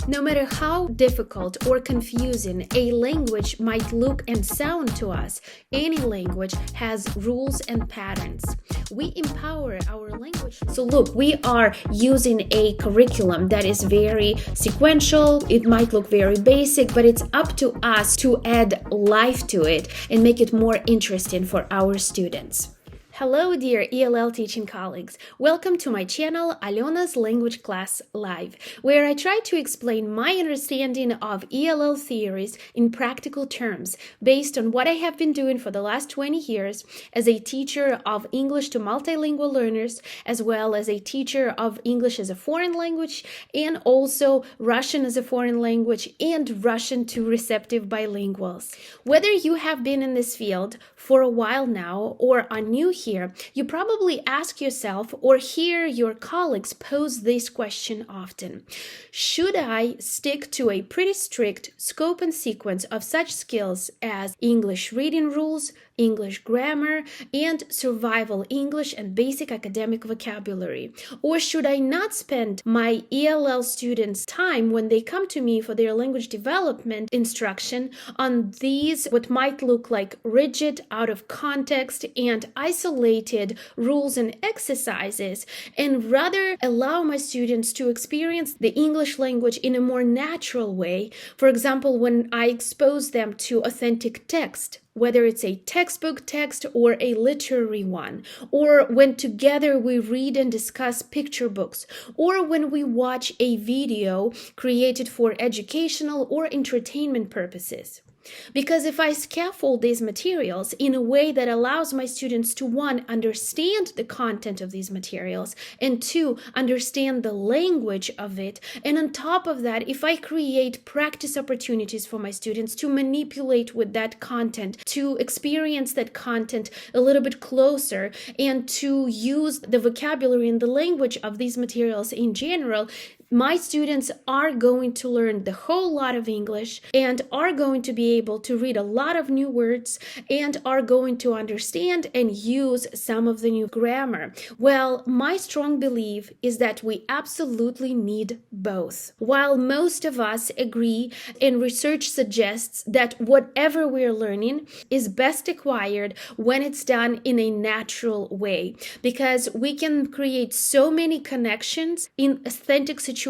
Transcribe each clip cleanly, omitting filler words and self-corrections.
No matter how difficult or confusing a language might look and sound to us, any language has rules and patterns. We empower our language. So look, we are using a curriculum that is very sequential. It might look very basic, but it's up to us to add life to it and make it more interesting for our students. Hello, dear ELL teaching colleagues. Welcome to my channel, Alena's Language Class Live, where I try to explain my understanding of ELL theories in practical terms based on what I have been doing for the last 20 years as a teacher of English to multilingual learners, as well as a teacher of English as a foreign language, and also Russian as a foreign language and Russian to receptive bilinguals. Whether you have been in this field for a while now or are new here, you probably ask yourself or hear your colleagues pose this question often. Should I stick to a pretty strict scope and sequence of such skills as English reading rules, English grammar, and survival English and basic academic vocabulary? Or should I not spend my ELL students' time when they come to me for their language development instruction on these what might look like rigid, out of context, and isolated rules and exercises, and rather allow my students to experience the English language in a more natural way? For example, when I expose them to authentic text, whether it's a textbook text or a literary one, or when together we read and discuss picture books, or when we watch a video created for educational or entertainment purposes. Because if I scaffold these materials in a way that allows my students to, one, understand the content of these materials, and two, understand the language of it, and on top of that, if I create practice opportunities for my students to manipulate with that content, to experience that content a little bit closer, and to use the vocabulary and the language of these materials in general, my students are going to learn the whole lot of English and are going to be able to read a lot of new words and are going to understand and use some of the new grammar. Well, my strong belief is that we absolutely need both. While most of us agree and research suggests that whatever we're learning is best acquired when it's done in a natural way, because we can create so many connections in authentic situations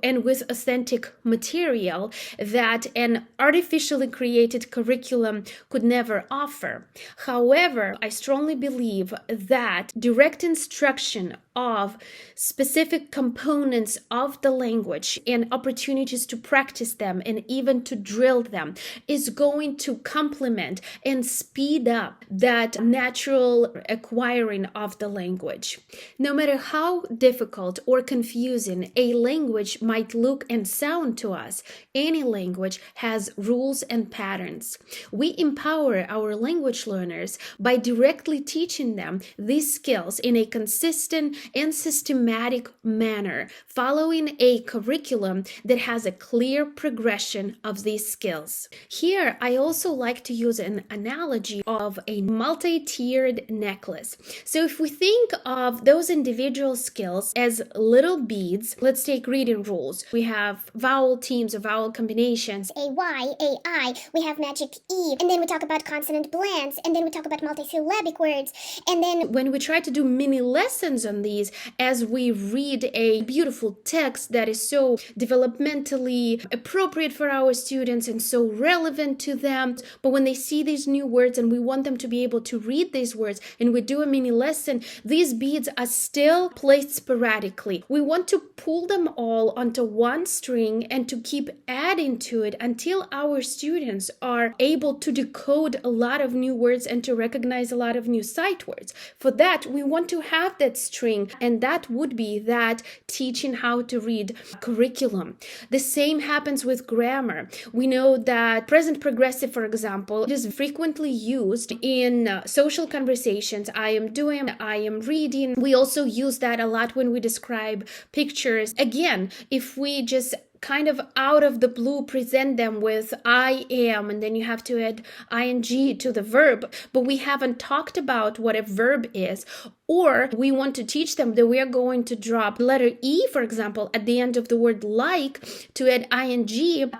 and with authentic material that an artificially created curriculum could never offer. However, I strongly believe that direct instruction of specific components of the language and opportunities to practice them and even to drill them is going to complement and speed up that natural acquiring of the language. No matter how difficult or confusing a language might look and sound to us, any language has rules and patterns. We empower our language learners by directly teaching them these skills in a consistent and systematic manner, following a curriculum that has a clear progression of these skills. Here, I also like to use an analogy of a multi-tiered necklace. So if we think of those individual skills as little beads, let's take reading rules. We have vowel teams or vowel combinations. A Y, A I, we have magic E, and then we talk about consonant blends, and then we talk about multisyllabic words, and then when we try to do mini lessons on these, as we read a beautiful text that is so developmentally appropriate for our students and so relevant to them, but when they see these new words and we want them to be able to read these words and we do a mini lesson, these beads are still placed sporadically. We want to pull them all onto one string and to keep adding to it until our students are able to decode a lot of new words and to recognize a lot of new sight words. For that, we want to have that string, and that would be that teaching how to read curriculum. The same happens with grammar. We know that present progressive, for example, is frequently used in social conversations. I am doing, I am reading. We also use that a lot when we describe pictures. Again, if we just kind of out of the blue present them with I am, and then you have to add ing to the verb, but we haven't talked about what a verb is, Or we want to teach them that we are going to drop letter E, for example, at the end of the word like to add ing.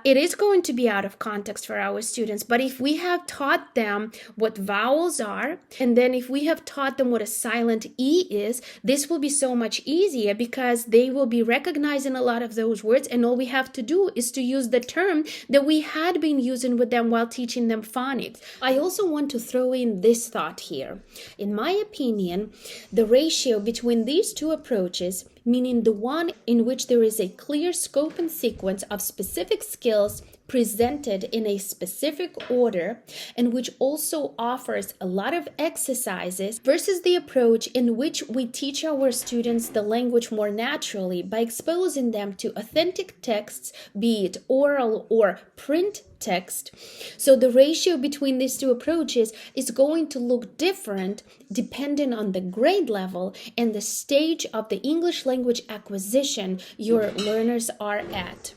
It is going to be out of context for our students. But if we have taught them what vowels are, and then if we have taught them what a silent E is, this will be so much easier because they will be recognizing a lot of those words, and all we have to do is to use the term that we had been using with them while teaching them phonics. I also want to throw in this thought here. In my opinion, the ratio between these two approaches, meaning the one in which there is a clear scope and sequence of specific skills presented in a specific order and which also offers a lot of exercises, versus the approach in which we teach our students the language more naturally by exposing them to authentic texts, be it oral or print text. So the ratio between these two approaches is going to look different depending on the grade level and the stage of the English language acquisition your learners are at.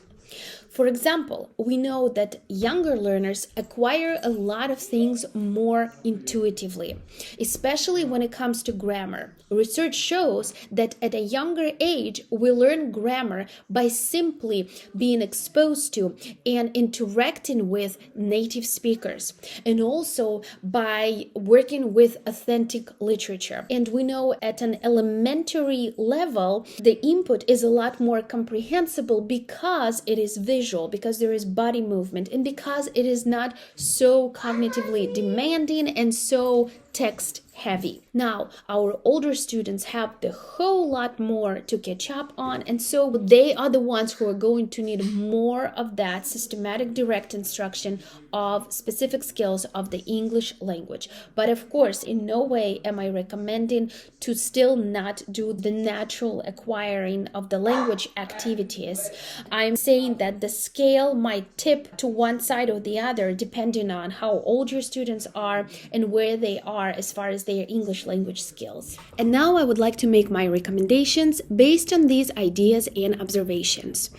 For example, we know that younger learners acquire a lot of things more intuitively, especially when it comes to grammar. Research shows that at a younger age, we learn grammar by simply being exposed to and interacting with native speakers, and also by working with authentic literature. And we know at an elementary level, the input is a lot more comprehensible because it is visual, because there is body movement, and because it is not so cognitively demanding and so text heavy. Now, our older students have the whole lot more to catch up on, and so they are the ones who are going to need more of that systematic direct instruction of specific skills of the English language. But of course, in no way am I recommending to still not do the natural acquiring of the language activities. I'm saying that the scale might tip to one side or the other depending on how old your students are and where they are as far as their English language skills. And now I would like to make my recommendations based on these ideas and observations.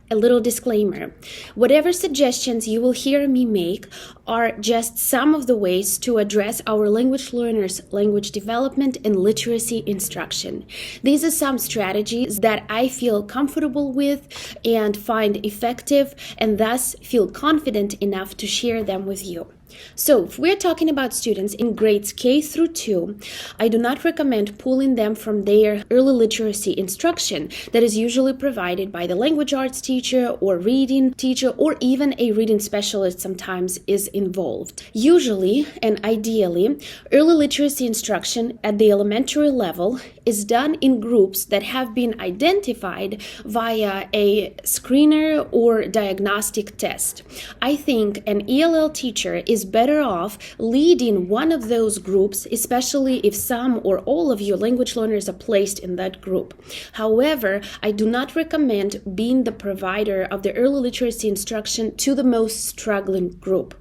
A little disclaimer: whatever suggestions you will hear me make are just some of the ways to address our language learners' language development and literacy instruction. These are some strategies that I feel comfortable with and find effective, and thus feel confident enough to share them with you. So, if we're talking about students in grades K through 2, I do not recommend pulling them from their early literacy instruction that is usually provided by the language arts teacher or reading teacher, or even a reading specialist sometimes is involved. Usually and ideally, early literacy instruction at the elementary level is done in groups that have been identified via a screener or diagnostic test. I think an ELL teacher is better off leading one of those groups, especially if some or all of your language learners are placed in that group. However, I do not recommend being the provider of the early literacy instruction to the most struggling group.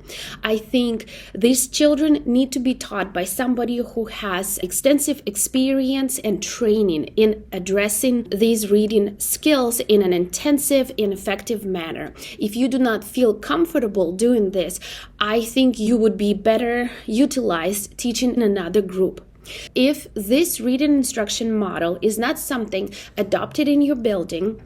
I think these children need to be taught by somebody who has extensive experience and training in addressing these reading skills in an intensive and effective manner. If you do not feel comfortable doing this, I think you would be better utilized teaching in another group. If this reading instruction model is not something adopted in your building,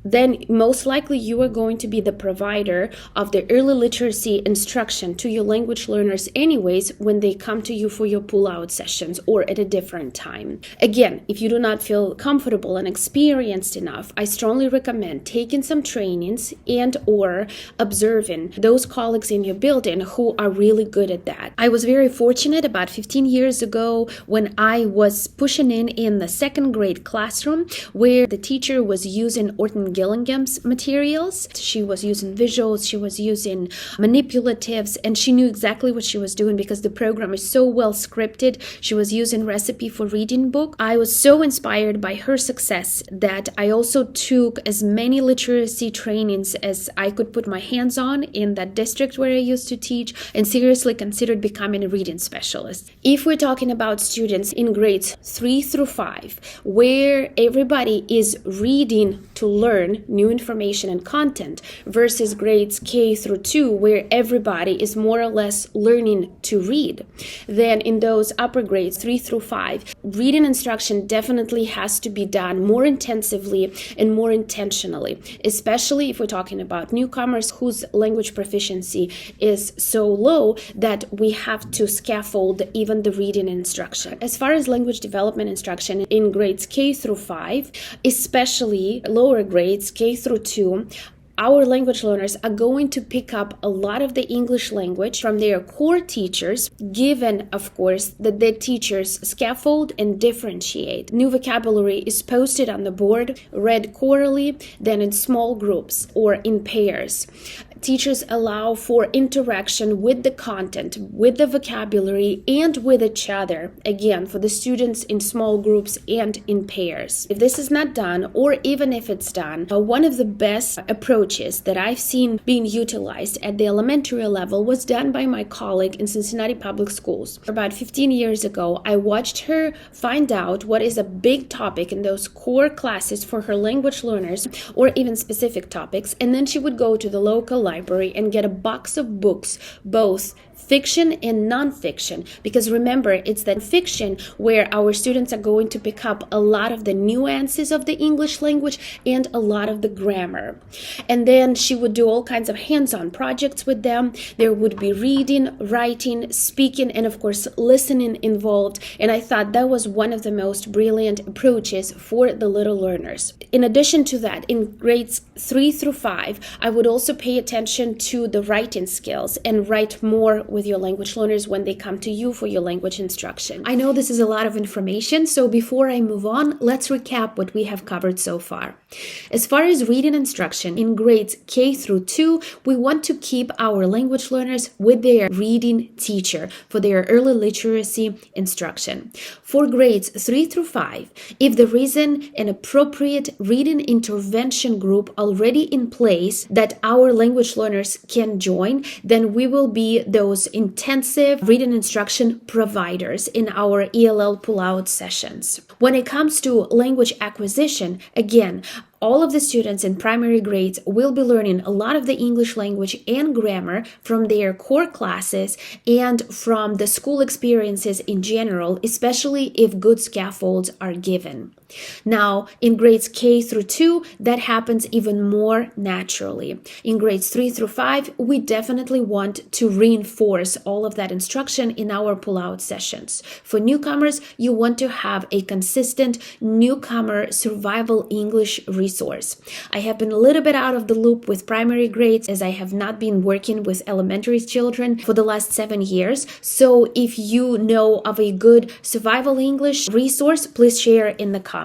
then most likely you are going to be the provider of the early literacy instruction to your language learners anyways when they come to you for your pull-out sessions or at a different time. Again, if you do not feel comfortable and experienced enough, I strongly recommend taking some trainings and or observing those colleagues in your building who are really good at that. I was very fortunate about 15 years ago when I was pushing in the second grade classroom where the teacher was using Orton Gillingham's materials. She was using visuals, she was using manipulatives, and she knew exactly what she was doing because the program is so well scripted. She was using Recipe for Reading book. I was so inspired by her success that I also took as many literacy trainings as I could put my hands on in that district where I used to teach, and seriously considered becoming a reading specialist. If we're talking about students in grades 3 through 5, where everybody is reading to learn learn new information and content versus grades K through 2, where everybody is more or less learning to read. Then in those upper grades 3 through 5, reading instruction definitely has to be done more intensively and more intentionally, especially if we're talking about newcomers whose language proficiency is so low that we have to scaffold even the reading instruction. As far as language development instruction in grades K through 5, especially lower grades K through 2, our language learners are going to pick up a lot of the English language from their core teachers, given, of course, that the teachers scaffold and differentiate. New vocabulary is posted on the board, read quarterly, then in small groups or in pairs. Teachers allow for interaction with the content, with the vocabulary, and with each other, again, for the students in small groups and in pairs. If this is not done, or even if it's done, one of the best approaches that I've seen being utilized at the elementary level was done by my colleague in Cincinnati Public Schools. About 15 years ago, I watched her find out what is a big topic in those core classes for her language learners, or even specific topics, and then she would go to the local library and get a box of books, both fiction and nonfiction, because remember, it's that fiction where our students are going to pick up a lot of the nuances of the English language and a lot of the grammar. And then she would do all kinds of hands-on projects with them. There would be reading, writing, speaking, and of course listening involved, and I thought that was one of the most brilliant approaches for the little learners. In addition to that, in grades 3 through 5, I would also pay attention to the writing skills and write more with your language learners when they come to you for your language instruction. I know this is a lot of information, so before I move on, let's recap what we have covered so far. As far as reading instruction in grades K through 2, we want to keep our language learners with their reading teacher for their early literacy instruction. For grades 3 through 5, if there isn't an appropriate reading intervention group already in place that our language learners can join, then we will be those intensive reading instruction providers in our ELL pull-out sessions. When it comes to language acquisition, again, all of the students in primary grades will be learning a lot of the English language and grammar from their core classes and from the school experiences in general, especially if good scaffolds are given. Now, in grades K through 2, that happens even more naturally. In grades 3 through 5, we definitely want to reinforce all of that instruction in our pull-out sessions. For newcomers, you want to have a consistent newcomer survival English resource. I have been a little bit out of the loop with primary grades as I have not been working with elementary children for the last 7 years. So if you know of a good survival English resource, please share in the comments.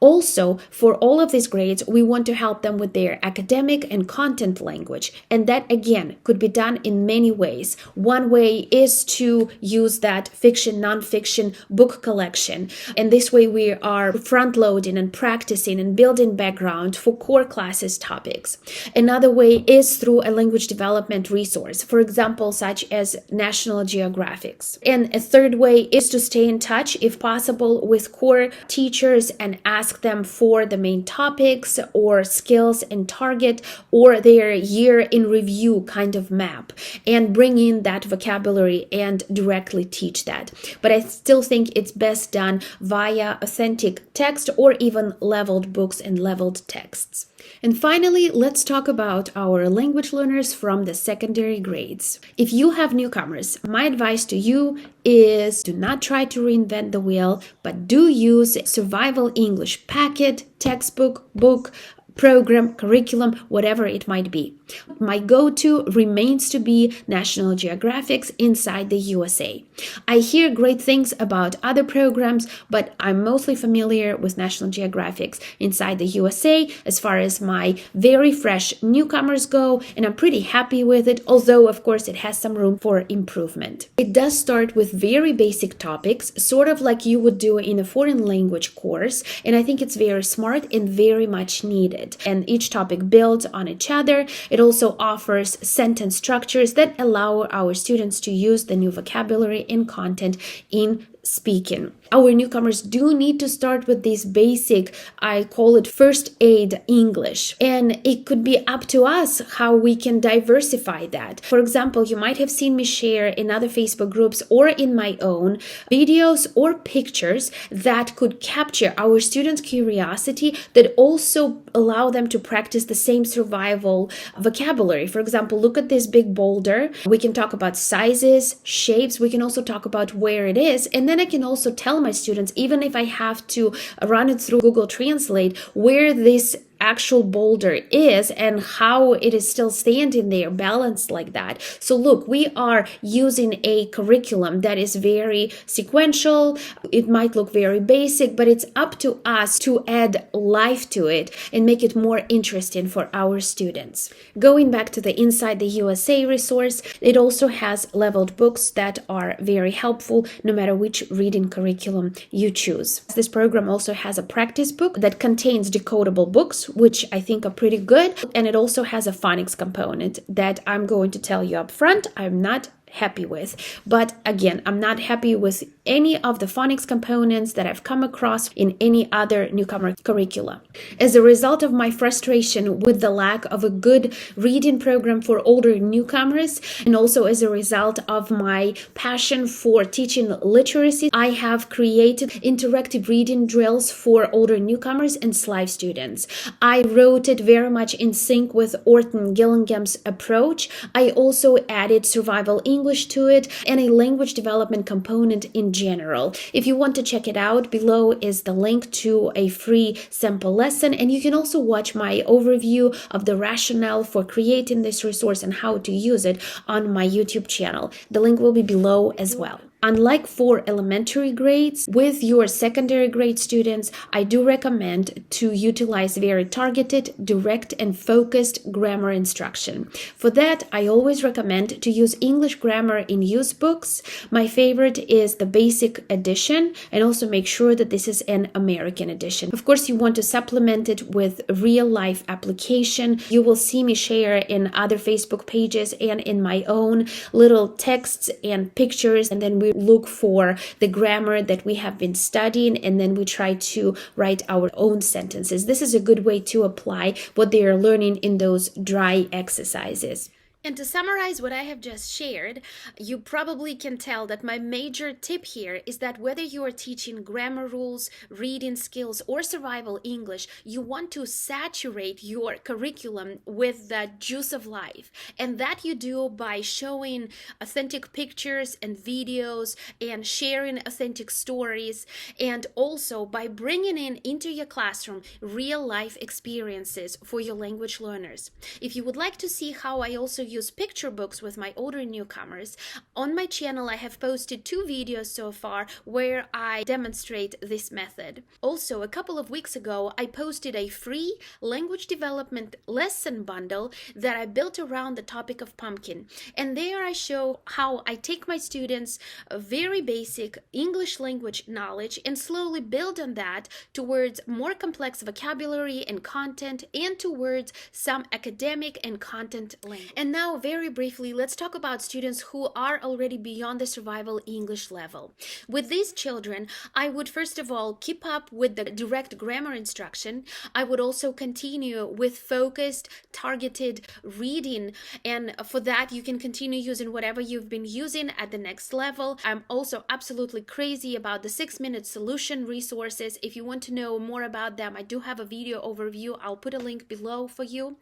Also, for all of these grades, we want to help them with their academic and content language. And that, again, could be done in many ways. One way is to use that fiction, nonfiction book collection. And this way we are front-loading and practicing and building background for core classes topics. Another way is through a language development resource, for example, such as National Geographics. And a third way is to stay in touch, if possible, with core teachers and ask them for the main topics or skills and target or their year in review kind of map and bring in that vocabulary and directly teach that. But I still think it's best done via authentic text or even leveled books and leveled texts. And finally, let's talk about our language learners from the secondary grades. If you have newcomers, my advice to you is do not try to reinvent the wheel, but do use survival English packet, textbook, book, program, curriculum, whatever it might be. My go-to remains to be National Geographic's Inside the USA. I hear great things about other programs, but I'm mostly familiar with National Geographic's Inside the USA as far as my very fresh newcomers go, and I'm pretty happy with it, although of course it has some room for improvement. It does start with very basic topics, sort of like you would do in a foreign language course, and I think it's very smart and very much needed. And each topic builds on each other. It also offers sentence structures that allow our students to use the new vocabulary and content in speaking. Our newcomers do need to start with this basic, I call it first aid English. And it could be up to us how we can diversify that. For example, you might have seen me share in other Facebook groups or in my own videos or pictures that could capture our students' curiosity, that also allow them to practice the same survival vocabulary. For example, look at this big boulder. We can talk about sizes, shapes. We can also talk about where it is. And then I can also tell my students, even if I have to run it through Google Translate, where this actual boulder is and how it is still standing there balanced like that. So look, we are using a curriculum that is very sequential. It might look very basic, but it's up to us to add life to it and make it more interesting for our students. Going back to the Inside the USA resource, it also has leveled books that are very helpful no matter which reading curriculum you choose. This program also has a practice book that contains decodable books, which I think are pretty good. And it also has a phonics component that I'm going to tell you up front, I'm not happy with. But again, I'm not happy with any of the phonics components that I've come across in any other newcomer curricula. As a result of my frustration with the lack of a good reading program for older newcomers, and also as a result of my passion for teaching literacy, I have created interactive reading drills for older newcomers and SLIVE students. I wrote it very much in sync with Orton Gillingham's approach. I also added survival English to it and a language development component in general. If you want to check it out, below is the link to a free sample lesson, and you can also watch my overview of the rationale for creating this resource and how to use it on my YouTube channel. The link will be below as well. Unlike for elementary grades, with your secondary grade students, I do recommend to utilize very targeted, direct, and focused grammar instruction. For that, I always recommend to use English grammar in use books. My favorite is the basic edition, and also make sure that this is an American edition. Of course, you want to supplement it with real-life application. You will see me share in other Facebook pages and in my own little texts and pictures, and then we look for the grammar that we have been studying, and then we try to write our own sentences. This is a good way to apply what they are learning in those dry exercises. And to summarize what I have just shared, you probably can tell that my major tip here is that whether you are teaching grammar rules, reading skills, or survival English, you want to saturate your curriculum with the juice of life. And that you do by showing authentic pictures and videos and sharing authentic stories, and also by bringing into your classroom real life experiences for your language learners. If you would like to see how I also use picture books with my older newcomers, on my channel I have posted 2 videos so far where I demonstrate this method. Also, a couple of weeks ago I posted a free language development lesson bundle that I built around the topic of pumpkin, and there I show how I take my students a very basic English language knowledge and slowly build on that towards more complex vocabulary and content, and towards some academic and content language. And now, very briefly, let's talk about students who are already beyond the survival English level. With these children, I would first of all keep up with the direct grammar instruction. I would also continue with focused, targeted reading, and for that you can continue using whatever you've been using at the next level. I'm also absolutely crazy about the 6-minute solution resources. If you want to know more about them, I do have a video overview. I'll put a link below for you.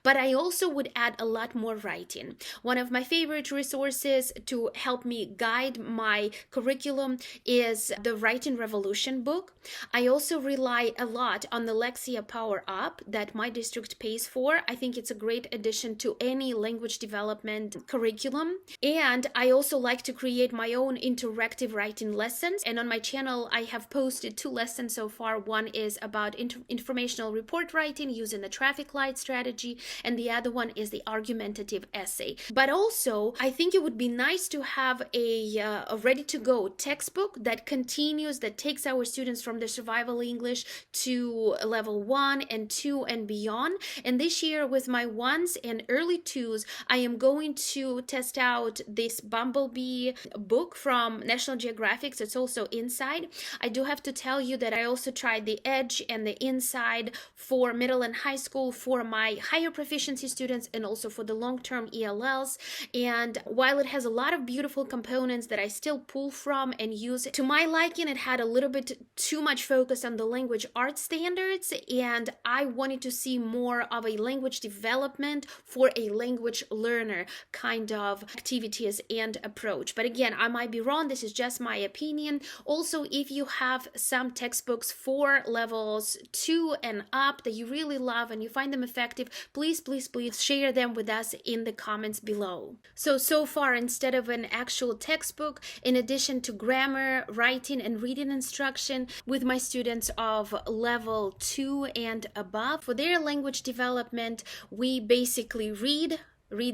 But I also would add a lot more writing. One of my favorite resources to help me guide my curriculum is the Writing Revolution book. I also rely a lot on the Lexia Power Up that my district pays for. I think it's a great addition to any language development curriculum. And I also like to create my own interactive writing lessons. And on my channel, I have posted 2 lessons so far. One is about informational report writing using the traffic light strategy, and the other one is the argumentative narrative essay. But also, I think it would be nice to have a ready-to-go textbook that continues, that takes our students from the survival English to level 1 and 2 and beyond. And this year, with my 1s and early 2s, I am going to test out this Bumblebee book from National Geographic. It's also Inside. I do have to tell you that I also tried the Edge and the Inside for middle and high school for my higher proficiency students and also for the long-term ELLs. And while it has a lot of beautiful components that I still pull from and use, to my liking, it had a little bit too much focus on the language art standards, and I wanted to see more of a language development for a language learner kind of activities and approach. But again, I might be wrong. This is just my opinion. Also, if you have some textbooks for levels 2 and up that you really love and you find them effective, please share them with us in the comments below. So far, instead of an actual textbook, in addition to grammar, writing, and reading instruction with my students of level 2 and above, for their language development, we basically read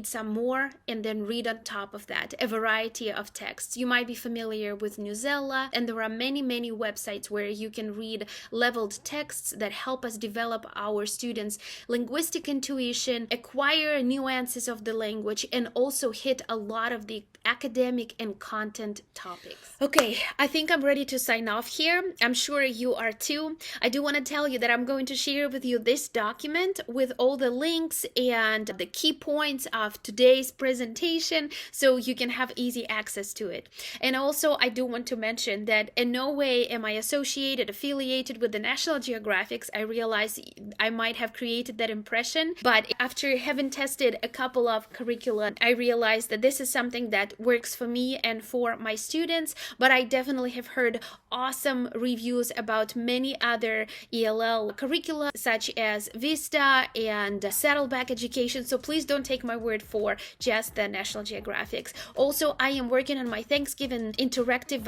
some more, and then read on top of that a variety of texts. You might be familiar with Newsella, and there are many websites where you can read leveled texts that help us develop our students' linguistic intuition, acquire nuances of the language, and also hit a lot of the academic and content topics. Okay, I think I'm ready to sign off here. I'm sure you are too. I do want to tell you that I'm going to share with you this document with all the links and the key points of today's presentation so you can have easy access to it. And also, I do want to mention that in no way am I affiliated with the National Geographics. I realize I might have created that impression, but after having tested a couple of curricula, I realized that this is something that works for me and for my students. But I definitely have heard awesome reviews about many other ELL curricula, such as Vista and Saddleback Education. So please don't take my word for just the National Geographics. Also, I am working on my Thanksgiving interactive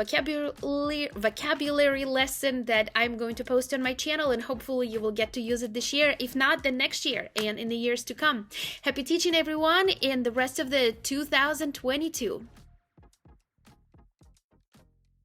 vocabulary lesson that I'm going to post on my channel, and hopefully you will get to use it this year. If not, then next year and in the years to come. Happy teaching, everyone, in the rest of the 2022.